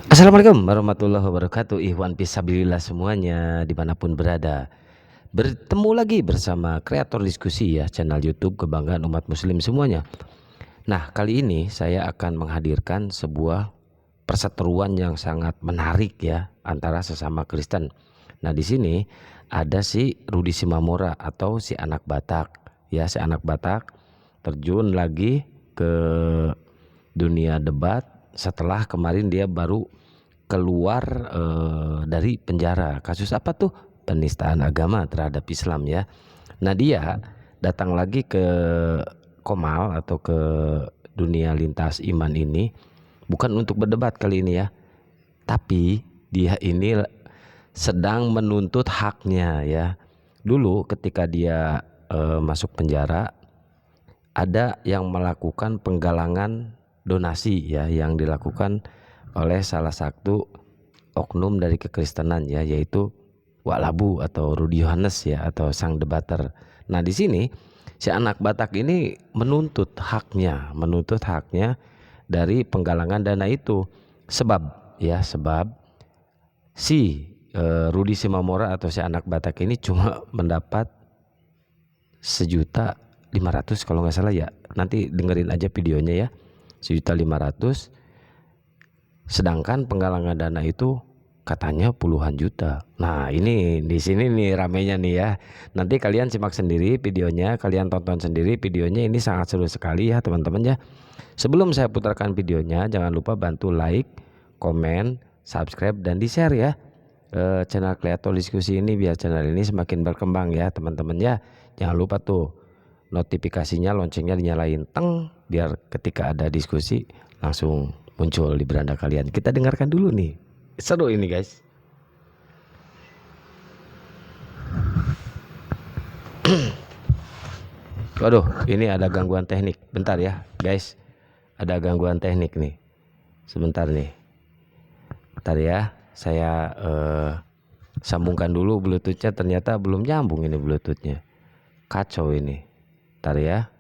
Assalamualaikum warahmatullahi wabarakatuh. Ikhwan fisabilillah semuanya dimanapun berada. Bertemu lagi bersama kreator diskusi ya, channel YouTube kebanggaan umat muslim semuanya. Nah, kali ini saya akan menghadirkan sebuah perseteruan yang sangat menarik ya antara sesama Kristen. Nah, di sini ada si Rudi Simamora atau si anak Batak ya, si anak Batak terjun lagi ke dunia debat setelah kemarin dia baru keluar dari penjara. Kasus apa tuh? Penistaan agama terhadap Islam ya. Nah, dia datang lagi ke Komal atau ke dunia lintas iman ini bukan untuk berdebat kali ini ya, tapi dia ini sedang menuntut haknya ya. Dulu ketika dia masuk penjara, ada yang melakukan penggalangan donasi ya, yang dilakukan oleh salah satu oknum dari kekristenan ya, yaitu Wak Labu atau Rudi Yohanes ya, atau sang debater. Nah, di sini si anak Batak ini menuntut haknya dari penggalangan dana itu. Sebab si Rudi Simamora atau si anak Batak ini cuma mendapat 1.500.000 kalau nggak salah ya. Nanti dengerin aja videonya ya. 1.500.000. Sedangkan penggalangan dana itu katanya puluhan juta. Nah, ini di sini nih ramenya nih ya. Nanti kalian simak sendiri videonya, kalian tonton sendiri videonya, ini sangat seru sekali ya teman-teman ya. Sebelum saya putarkan videonya, jangan lupa bantu like, komen, subscribe dan di-share ya channel kreator diskusi ini biar channel ini semakin berkembang ya teman-teman ya. Jangan lupa tuh notifikasinya, loncengnya dinyalain teng, biar ketika ada diskusi langsung muncul di beranda kalian. Kita dengarkan dulu nih. Seru ini guys. Waduh, ini ada gangguan teknik. Bentar ya guys. Ada gangguan teknik nih. Sebentar nih. Bentar ya. Saya sambungkan dulu bluetoothnya. Ternyata belum nyambung ini bluetoothnya. Kacau ini. Bentar ya.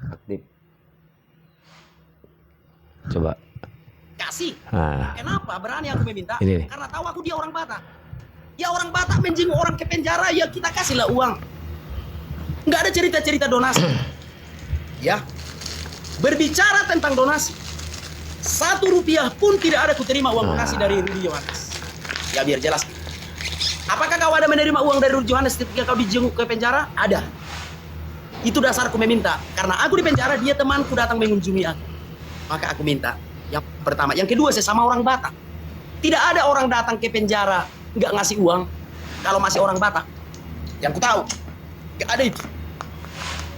Aktif. Coba. Kasih. Nah, Kenapa berani aku meminta? ini nih. Karena tahu aku dia orang Batak. Ya orang Batak menjenguk orang ke penjara, ya kita kasihlah uang. Nggak ada cerita-cerita donasi. Ya. Berbicara tentang donasi, 1 rupiah pun tidak ada kuterima uang donasi dari Rudi Yohanes. Ya biar jelas. Apakah kau ada menerima uang dari Rudi Yohanes ketika kau dijenguk ke penjara? Ada. Itu dasarku meminta. Karena aku di penjara, dia temanku datang mengunjungi aku. Maka aku minta. Yang pertama. Yang kedua, saya sama orang Batak. Tidak ada orang datang ke penjara nggak ngasih uang kalau masih orang Batak. Yang ku tahu. Nggak ada itu.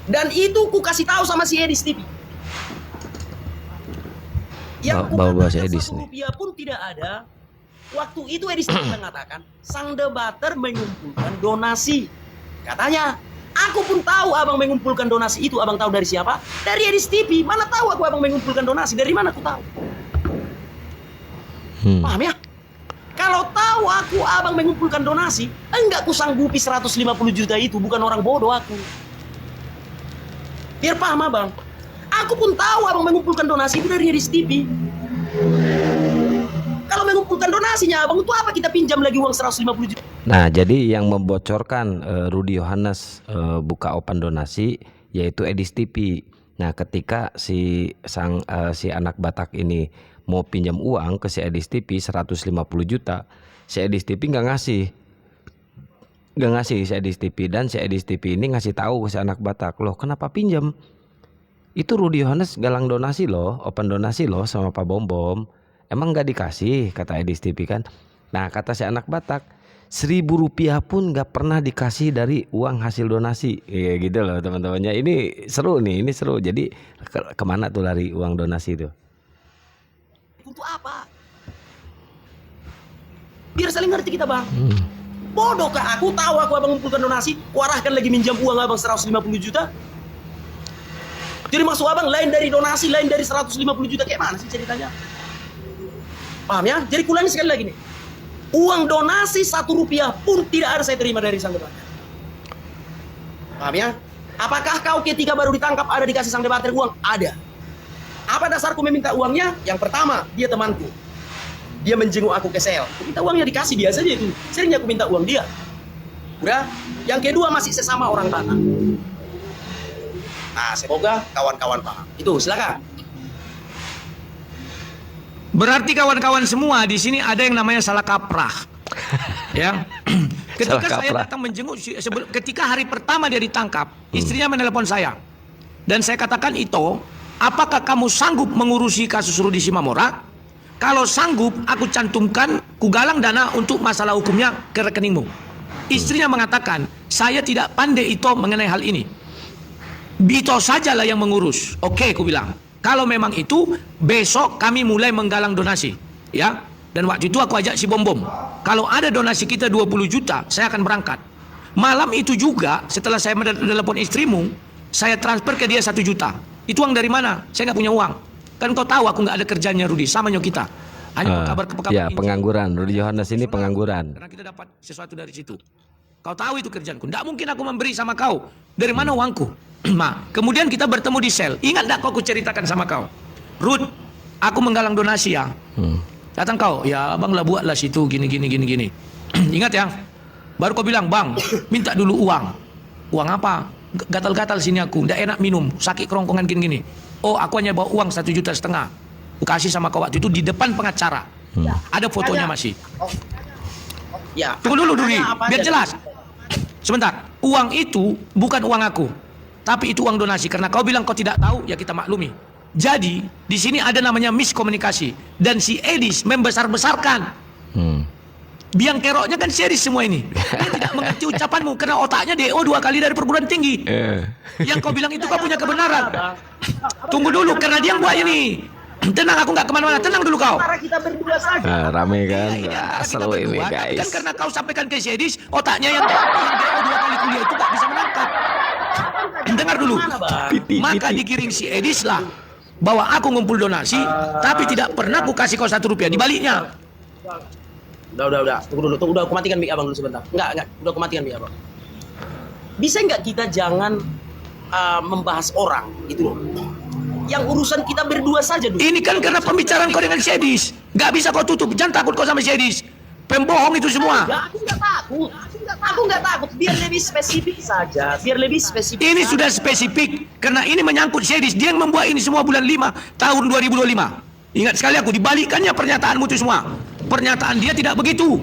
Dan itu ku kasih tahu sama si Edis TV. Yang ku katakan 1 rupiah pun tidak ada. Waktu itu Edis TV mengatakan sang debater mengumpulkan donasi. Katanya, aku pun tahu abang mengumpulkan donasi itu. Abang tahu dari siapa? Dari Edis TV. Mana tahu aku abang mengumpulkan donasi? Dari mana aku tahu? Paham ya? Kalau tahu aku abang mengumpulkan donasi, enggak ku sanggupi 150 juta itu. Bukan orang bodoh aku. Biar paham abang. Aku pun tahu abang mengumpulkan donasi itu dari Edis TV. Kalau mengumpulkan donasinya abang, itu apa kita pinjam lagi uang 150 juta? Nah, jadi yang membocorkan Rudi Yohanes buka open donasi yaitu Edis TV. Nah, ketika si anak Batak ini mau pinjam uang ke si Edis TV 150 juta, si Edis TV nggak ngasih si Edis TV, dan si Edis TV ini ngasih tahu ke si anak Batak, loh kenapa pinjam? Itu Rudi Yohanes galang donasi loh, open donasi loh sama Pak Bom Bom. Emang nggak dikasih, kata Edis TV kan. Nah, kata si anak Batak, 1.000 rupiah pun nggak pernah dikasih dari uang hasil donasi. Iya gitu loh teman-temannya. Ini seru nih, ini seru. Jadi kemana tuh lari uang donasi itu? Untuk apa? Biar saling ngerti kita bang. Bodoh kah aku tahu aku abang mengumpulkan donasi, kuarahkan lagi minjam uang abang 150 juta. Jadi maksud abang lain dari donasi, lain dari 150 juta, kayak mana sih ceritanya? Paham ya? Jadi kulangi sekali lagi nih. Uang donasi 1 rupiah pun tidak ada saya terima dari sang debater. Paham ya? Apakah kau ketika baru ditangkap ada dikasih sang debater uang? Ada. Apa dasarku meminta uangnya? Yang pertama, dia temanku. Dia menjenguk aku ke sel. Aku minta uangnya dikasih, biasa aja itu. Seringnya aku minta uang dia. Udah. Yang kedua masih sesama orang Batak. Nah, semoga kawan-kawan paham. Itu, silakan. Berarti kawan-kawan semua di sini ada yang namanya salah kaprah. Ya. Ketika saya datang menjenguk, ketika hari pertama dia ditangkap, istrinya menelepon saya. Dan saya katakan, Ito, apakah kamu sanggup mengurusi kasus Rudi Simamora? Kalau sanggup, aku cantumkan, kugalang dana untuk masalah hukumnya ke rekeningmu. Istrinya mengatakan, saya tidak pandai Ito mengenai hal ini. Ito sajalah yang mengurus. Oke, aku bilang. Kalau memang itu, besok kami mulai menggalang donasi. Ya. Dan waktu itu aku ajak si Bom-Bom. Kalau ada donasi kita 20 juta, saya akan berangkat. Malam itu juga, setelah saya menelepon istrimu, saya transfer ke dia 1 juta. Itu uang dari mana? Saya nggak punya uang. Kan kau tahu aku nggak ada kerjanya, Rudi. Sama kita. Hanya kabar-kabar. Ya, pengangguran. Rudi Yohanes ini pengangguran. Karena kita dapat sesuatu dari situ. Kau tahu itu kerjaanku. Nggak mungkin aku memberi sama kau. Dari mana uangku? Nah, kemudian kita bertemu di sel. Ingat nggak kau ceritakan sama kau? Ruth, aku menggalang donasi ya. Datang kau, ya abang lah buatlah situ gini. Ingat ya. Baru kau bilang, bang, minta dulu uang. Uang apa? Gatal-gatal sini aku, nggak enak minum, sakit kerongkongan gini. Oh, aku hanya bawa uang 1,5 juta. Aku kasih sama kau waktu itu di depan pengacara. Ada fotonya masih. Ya. Tunggu dulu, Duri, biar jelas. Sebentar, uang itu bukan uang aku, tapi itu uang donasi. Karena kau bilang kau tidak tahu, ya kita maklumi. Jadi di sini ada namanya miskomunikasi dan si Edis membesar-besarkan. Biang keroknya kan si Edis semua ini. Dia tidak mengerti ucapanmu karena otaknya DO 2 kali dari perguruan tinggi. Yang kau bilang itu kau punya kebenaran. Tunggu dulu karena dia yang buat ini. Tenang, aku nggak kemana-mana. Tenang dulu kau. Kita berdua saja. Rame kan? Seru Seru ini kan guys. karena kau sampaikan ke si Edis, otaknya yang DO 2 kali kuliah itu nggak bisa menangkap. Dengar dulu. Maka digiring si Edis lah bahwa aku ngumpul donasi, tapi tidak pernah aku kasih kau 1 rupiah. Dibaliknya. Udah. Tunggu dulu. Udah aku matikan mic abang dulu sebentar. Enggak. Udah aku matikan mic abang. Bisa nggak kita jangan membahas orang itu loh. Yang urusan kita berdua saja dulu. Ini kan karena pembicaraan kau dengan si Edis. Nggak bisa kau tutup. Jangan takut kau sama si Edis. Pembohong itu semua. Aku nggak takut. Aku nggak takut. Biar lebih spesifik saja. Ini sudah spesifik karena ini menyangkut si Edis. Dia yang membuat ini semua bulan 5 tahun 2025. Ingat sekali aku, dibalikannya pernyataanmu itu semua. Pernyataan dia tidak begitu.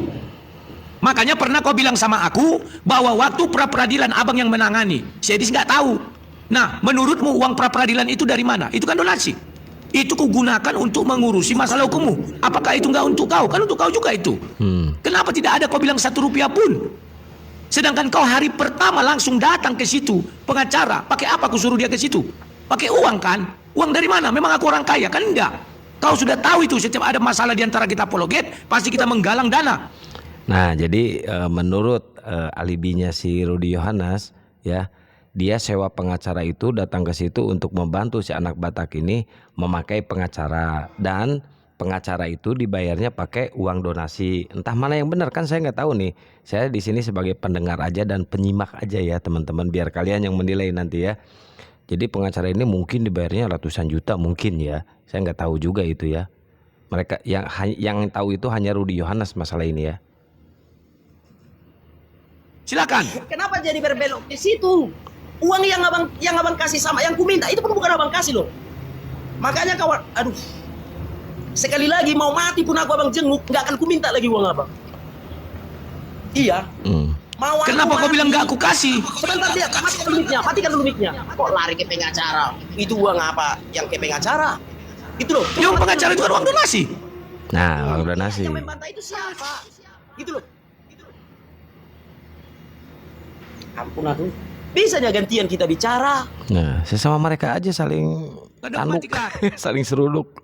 Makanya pernah kau bilang sama aku bahwa waktu pra-peradilan abang yang menangani. Si Edis nggak tahu. Nah, menurutmu uang pra-peradilan itu dari mana? Itu kan donasi. Itu kugunakan untuk mengurusi masalah hukummu. Apakah itu nggak untuk kau? Kan untuk kau juga itu. Kenapa tidak ada kau bilang 1 rupiah pun? Sedangkan kau hari pertama langsung datang ke situ, pengacara. Pakai apa aku suruh dia ke situ? Pakai uang kan? Uang dari mana? Memang aku orang kaya kan? Enggak. Kau sudah tahu itu setiap ada masalah di antara kita apologet, pasti kita menggalang dana. Nah, jadi menurut alibinya si Rudi Yohanes, ya, dia sewa pengacara itu datang ke situ untuk membantu si anak Batak ini memakai pengacara, dan pengacara itu dibayarnya pakai uang donasi. Entah mana yang benar kan saya nggak tahu nih. Saya di sini sebagai pendengar aja dan penyimak aja ya teman-teman, biar kalian yang menilai nanti ya. Jadi pengacara ini mungkin dibayarnya ratusan juta mungkin ya. Saya nggak tahu juga itu ya. Mereka yang tahu itu hanya Rudi Yohanes masalah ini ya. Silakan. Kenapa jadi berbelok di situ? Uang yang abang kasih sama yang ku minta itu pun bukan abang kasih loh. Makanya kawan, aduh. Sekali lagi mau mati pun aku abang jenguk, nggak akan ku minta lagi uang abang. Iya. Mau Kenapa kau bilang nggak aku kasih? Sebentar dia, matikan dulu mic-nya. Kok lari ke pengacara? Itu uang apa yang ke pengacara? Itu loh. Yang pengacara itu kan uang donasi. Nah, uang donasi. Yang membantah itu siapa? Gitu loh. Ampun aku. Bisanya gantian kita bicara. Nah, sesama mereka aja saling tanuk, saling seruduk.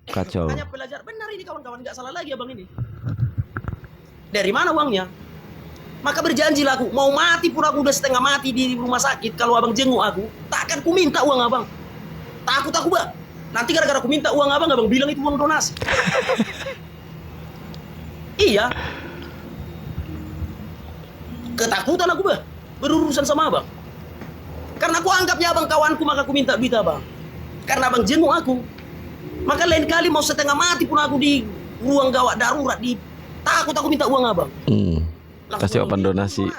Kacau. Hanya pelajar benar ini kawan-kawan, nggak salah lagi abang ini. Dari mana uangnya? Maka berjanjilah aku, mau mati pun aku udah setengah mati di rumah sakit. Kalau abang jenguk aku, takkan ku minta uang abang. Takut aku bang. Nanti gara-gara aku minta uang abang bilang itu uang donasi. Iya. Ketakutan aku bang, berurusan sama abang. Karena aku anggapnya abang kawanku, maka aku minta duit abang. Karena abang jenguk aku. Maka lain kali mau setengah mati pun aku di ruang gawat darurat, takut aku minta uang abang. Kasih open donasi.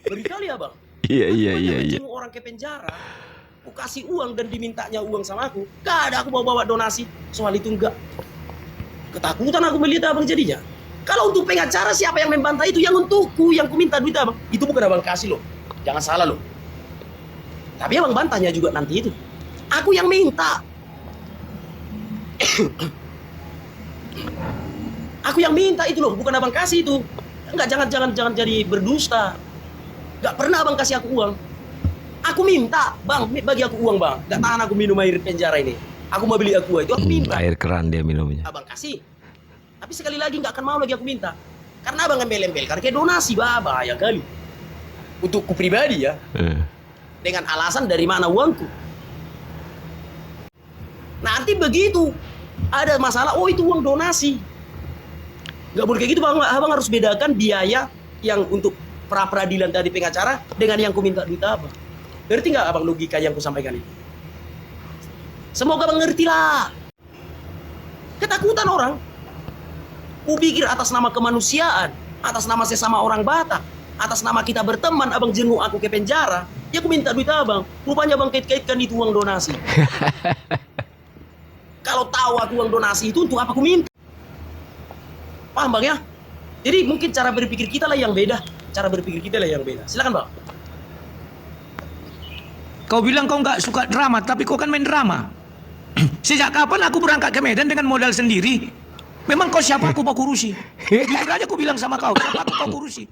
Berkali abang. Iya. Jenguk orang ke penjara, aku kasih uang dan dimintanya uang sama aku. Gak ada aku bawa donasi. Soal itu enggak. Ketakutan aku melihat abang jadinya. Kalau untuk pengacara siapa yang membantah itu? Yang untukku, yang ku minta duit abang. Itu bukan abang kasih loh. Jangan salah loh. Tapi abang bantahnya juga nanti itu. Aku yang minta. Aku yang minta itu loh, bukan abang kasih itu. Enggak, jangan jadi berdusta. Enggak pernah abang kasih aku uang. Aku minta, bang, bagi aku uang bang. Enggak tahan aku minum air penjara ini. Aku mau beli aqua itu, aku minta. Air keran dia minumnya. Abang kasih. Tapi sekali lagi enggak akan mau lagi aku minta. Karena abang embel-embel, karena kayak donasi, bahaya kali. Untukku pribadi ya. Dengan alasan dari mana uangku. Nanti begitu ada masalah, oh itu uang donasi. Nggak boleh kayak gitu bang, abang harus bedakan biaya yang untuk pra-peradilan tadi pengacara dengan yang ku minta duit abang. Ngerti nggak abang logika yang ku sampaikan itu? Semoga abang ngerti lah. Ketakutan orang. Ku pikir atas nama kemanusiaan, atas nama sesama orang Batak, atas nama kita berteman, abang jenguk aku ke penjara, ya ku minta duit abang. Rupanya abang kait-kaitkan itu uang donasi. Kalau tahu aku uang donasi itu untuk apa aku minta? Paham bang ya? Jadi mungkin cara berpikir kita lah yang beda. Silakan bang. Kau bilang kau nggak suka drama, tapi kau kan main drama. Sejak kapan aku berangkat ke Medan dengan modal sendiri? Memang kau siapa aku mau kurusi? Jujur aja aku bilang sama kau, siapa aku kau kurusi?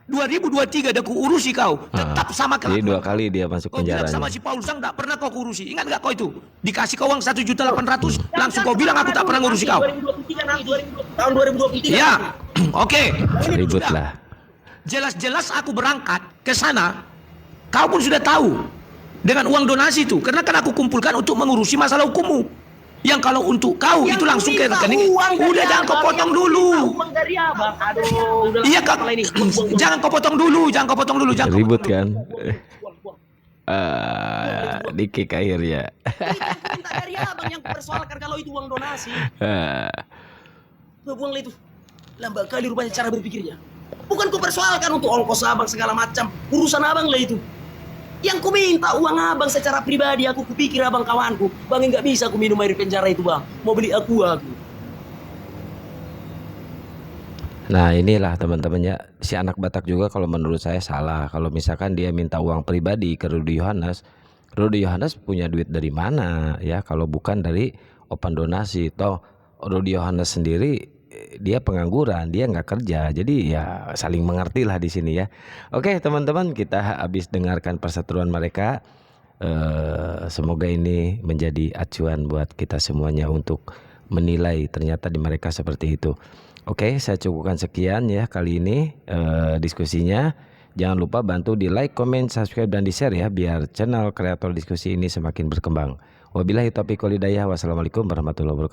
2023 ada ku urusi kau, tetap sama kelakuan. Jadi 2 kali dia masuk penjara. Sama si Paul Sang tak pernah kau kurusi. Ingat gak kau itu? Dikasih kau uang 1.800.000, langsung kau bilang aku tak pernah ngurusi kau. 2023 tahun 2023. Ya, oke. Ribut lah. Jelas-jelas aku berangkat ke sana, kau pun sudah tahu dengan uang donasi itu, karena kan aku kumpulkan untuk mengurusi masalah hukummu. Yang kalau untuk kau itu langsung ke rekening, udah jangan kau potong dulu. Iya kak, jangan kau potong dulu. Ribut kan? Dikik air ya. Minta dari abang yang persoalkan kalau itu uang donasi. Buang itu. Lambat kali rupanya cara berpikirnya. Bukan ku persoalkan untuk ongkos abang segala macam. Urusan abang lah itu. Yang ku minta uang abang secara pribadi, aku kupikir abang kawanku. Bang nggak bisa aku minum air penjara itu bang. Mau beli aku. Nah inilah teman-temannya, si anak Batak juga kalau menurut saya salah. Kalau misalkan dia minta uang pribadi ke Rudy Yohanes punya duit dari mana ya? Kalau bukan dari open donasi. Toh Rudy Yohanes sendiri dia pengangguran, dia nggak kerja, jadi ya saling mengerti lah di sini ya. Oke teman-teman, kita habis dengarkan perseteruan mereka. Semoga ini menjadi acuan buat kita semuanya untuk menilai ternyata di mereka seperti itu. Oke, saya cukupkan sekian ya kali ini diskusinya. Jangan lupa bantu di like, comment, subscribe, dan di share ya, biar channel kreator diskusi ini semakin berkembang. Wabillahi taufiq wal hidayah. Wassalamualaikum warahmatullahi wabarakatuh.